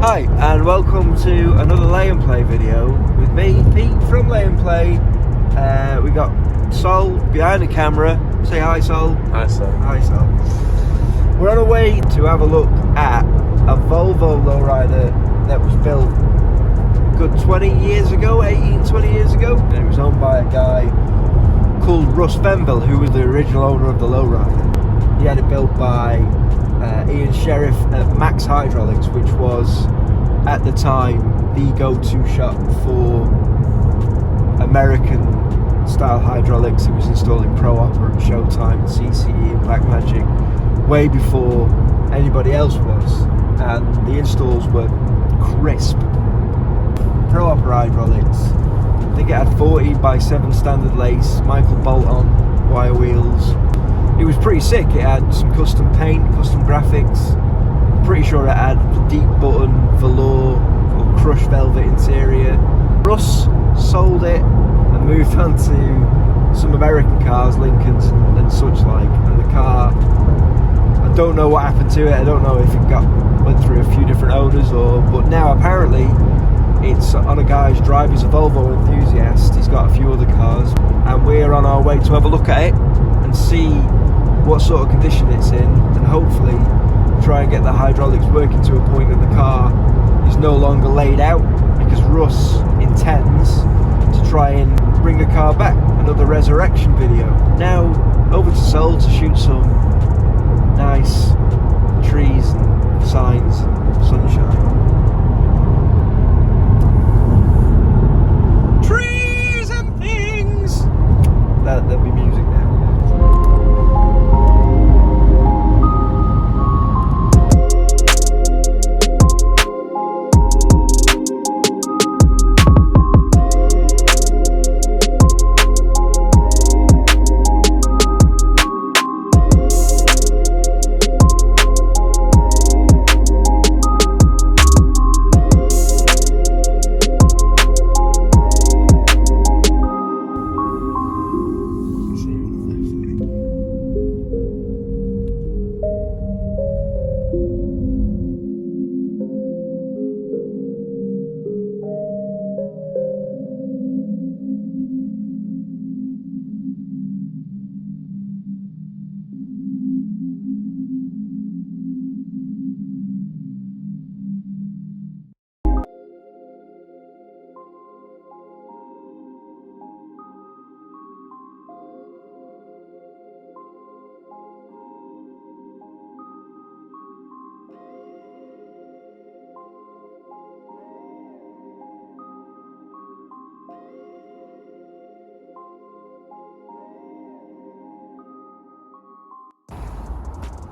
Hi, and welcome to another Lay and Play video with me, Pete from Lay and Play. We got Sol behind the camera. Say hi, Sol. Hi, Sol. Hi, Sol. We're on our way to have a look at a Volvo lowrider that was built good 20 years ago, 20 years ago. And it was owned by a guy called Russ, who was the original owner of the lowrider. He had it built by Ian Sheriff at Max Hydraulics, which was at the time the go-to shop for American style hydraulics. It was installing Pro Opera and Showtime and CCE and Blackmagic way before anybody else was, and the installs were crisp. Pro Opera hydraulics, I think it had 14x7 standard lace, Michael bolt-on wire wheels. It was pretty sick. It had some custom paint, custom graphics. Pretty sure it had deep button, velour or crushed velvet interior. Russ sold it and moved on to some American cars, Lincolns and such like. And the car, I don't know what happened to it. I don't know if it went through a few different owners but now apparently it's on a guy's drive. He's a Volvo Enthusiast. He's got a few other cars, and we're on our way to have a look at it and see what sort of condition it's in, and hopefully try and get the hydraulics working to a point that the car is no longer laid out, because Russ intends to try and bring the car back. Another resurrection video. Now over to Seoul to shoot some nice trees and signs and sunshine. Trees and things! There'll be music now.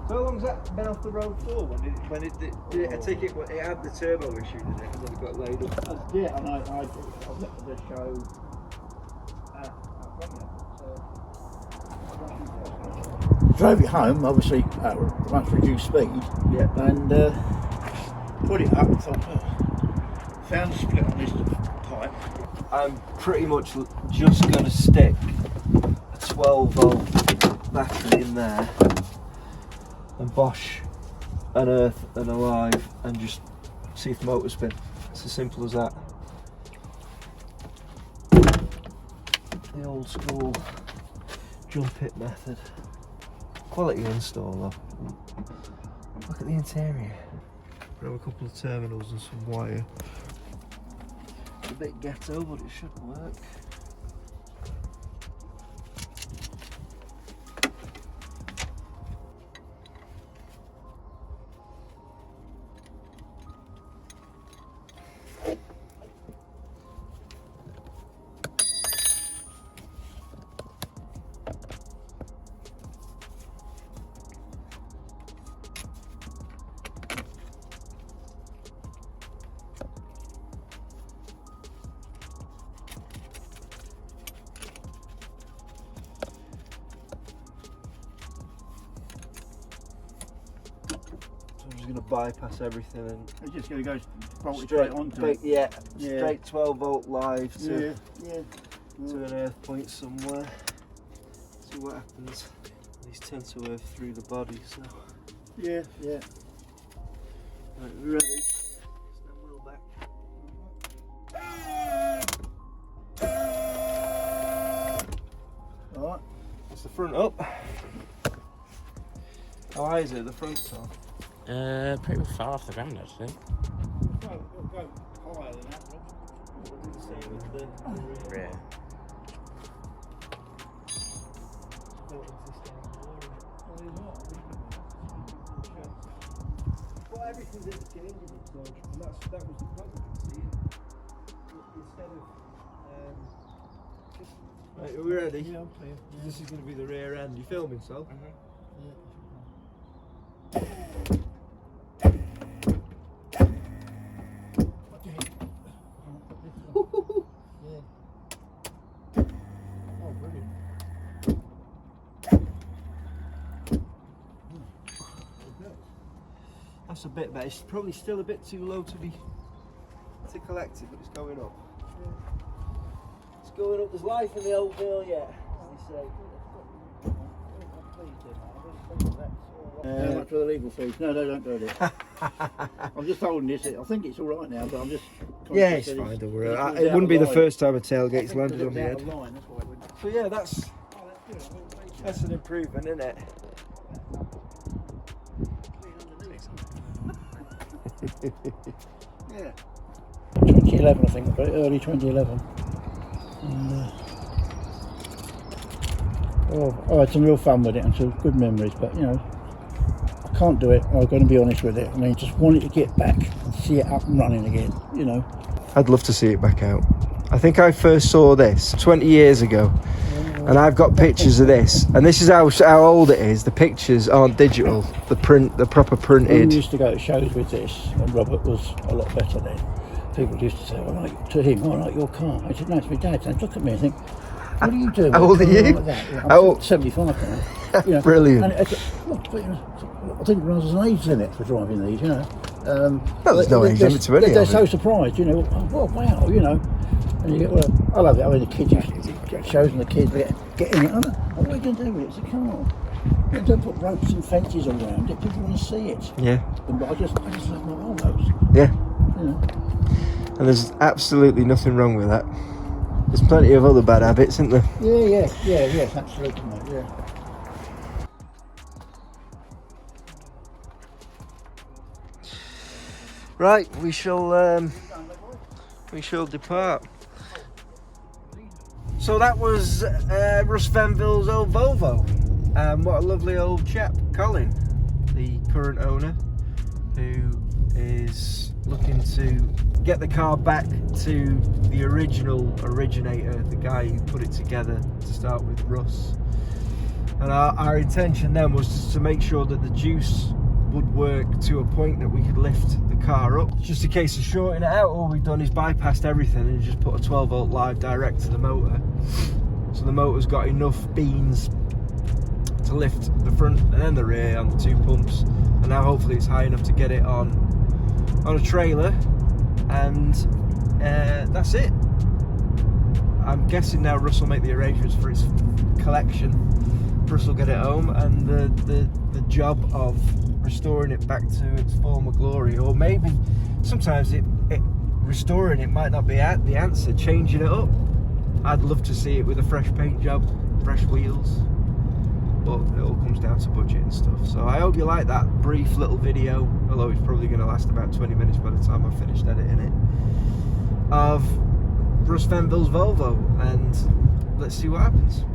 So how long's that been off the road for? When it did I take it had the turbo issue, did it? And then it got laid up. Yeah, and I was at the show drove it home, obviously at much reduced speed. Yeah. And put it up and thought, found a split on this pipe. I'm pretty much just going to stick a 12 volt battery in there and Bosch an earth and alive and just see if the motor spin. It's as simple as that. The old school jump it method. Quality install though. Look at the interior. We have a couple of terminals and some wire. It's a bit ghetto, but it should work. I'm just going to bypass everything and It's just going to go straight onto it. Yeah, straight 12 volt live to to an earth point somewhere. See what happens. These tend to earth through the body, so yeah. right, ready. It's now the front up. How high is it? The front's on. Pretty much far off the ground actually. Go higher than that, Rob. We'll do the same with the Rear. Well, everything's interchangeable, so that was the problem. See, instead of right, are we ready? Yeah, I'm clear. This is going to be the rear end. You filming, so? Oh, brilliant. That's a bit better. It's probably still a bit too low to collect it, but it's going up. It's going up. There's life in the old girl yet, as they say. How much for the legal fees? No, don't do it. I'm just holding this. I think it's all right now, but I'm just. Yeah, it's fine. Don't worry. It wouldn't be the first time a tailgate's landed on the head. So yeah, that's an improvement, isn't it? Yeah. 2011, I think, early 2011. And, I had some real fun with it and some good memories, but you know, I can't do it. I'm going to be honest with it. I mean, just wanted to get back and see it up and running again, you know. I'd love to see it back out. I think I first saw this 20 years ago, and I've got pictures of this, and this is how old it is. The pictures aren't digital, the proper printed. When we used to go to shows with this, and Robert was a lot better then, people used to say, I like your car. I said, no, it's my dad's. And look at me and think, what are you doing? How old are you? Like that? I'm 75 now. You know, Brilliant. And I didn't realise there's an age limit for driving these, you know. There's no age limit to any They're of so it. surprised, you know. Oh, wow, you know. And you get, well, I love it. I mean, the kids get shows and the kids get in it. What are you going to do with it? It's a car. You don't put ropes and fences all around it. People want to see it. Yeah. But I just love my Volvos. Yeah. You know. And there's absolutely nothing wrong with that. There's plenty of other bad habits, isn't there? Yeah, absolutely, mate, yeah. Right, we shall depart. So that was Russ Venville's old Volvo. What a lovely old chap, Colin, the current owner, who is looking to get the car back to the originator, the guy who put it together to start with, Russ. And our intention then was just to make sure that the juice would work to a point that we could lift the car up. It's just a case of shorting it out. All we've done is bypassed everything and just put a 12 volt live direct to the motor. So the motor's got enough beans to lift the front and then the rear on the two pumps. And now hopefully it's high enough to get it on a trailer, and that's it. I'm guessing now Russ will make the arrangements for his collection. Russ will get it home, and the job of restoring it back to its former glory, or maybe sometimes restoring it might not be the answer. Changing it up, I'd love to see it with a fresh paint job, fresh wheels, but it all comes down to budget and stuff. So I hope you like that brief little video, although it's probably going to last about 20 minutes by the time I've finished editing it, of Russ Venville's Volvo, and let's see what happens.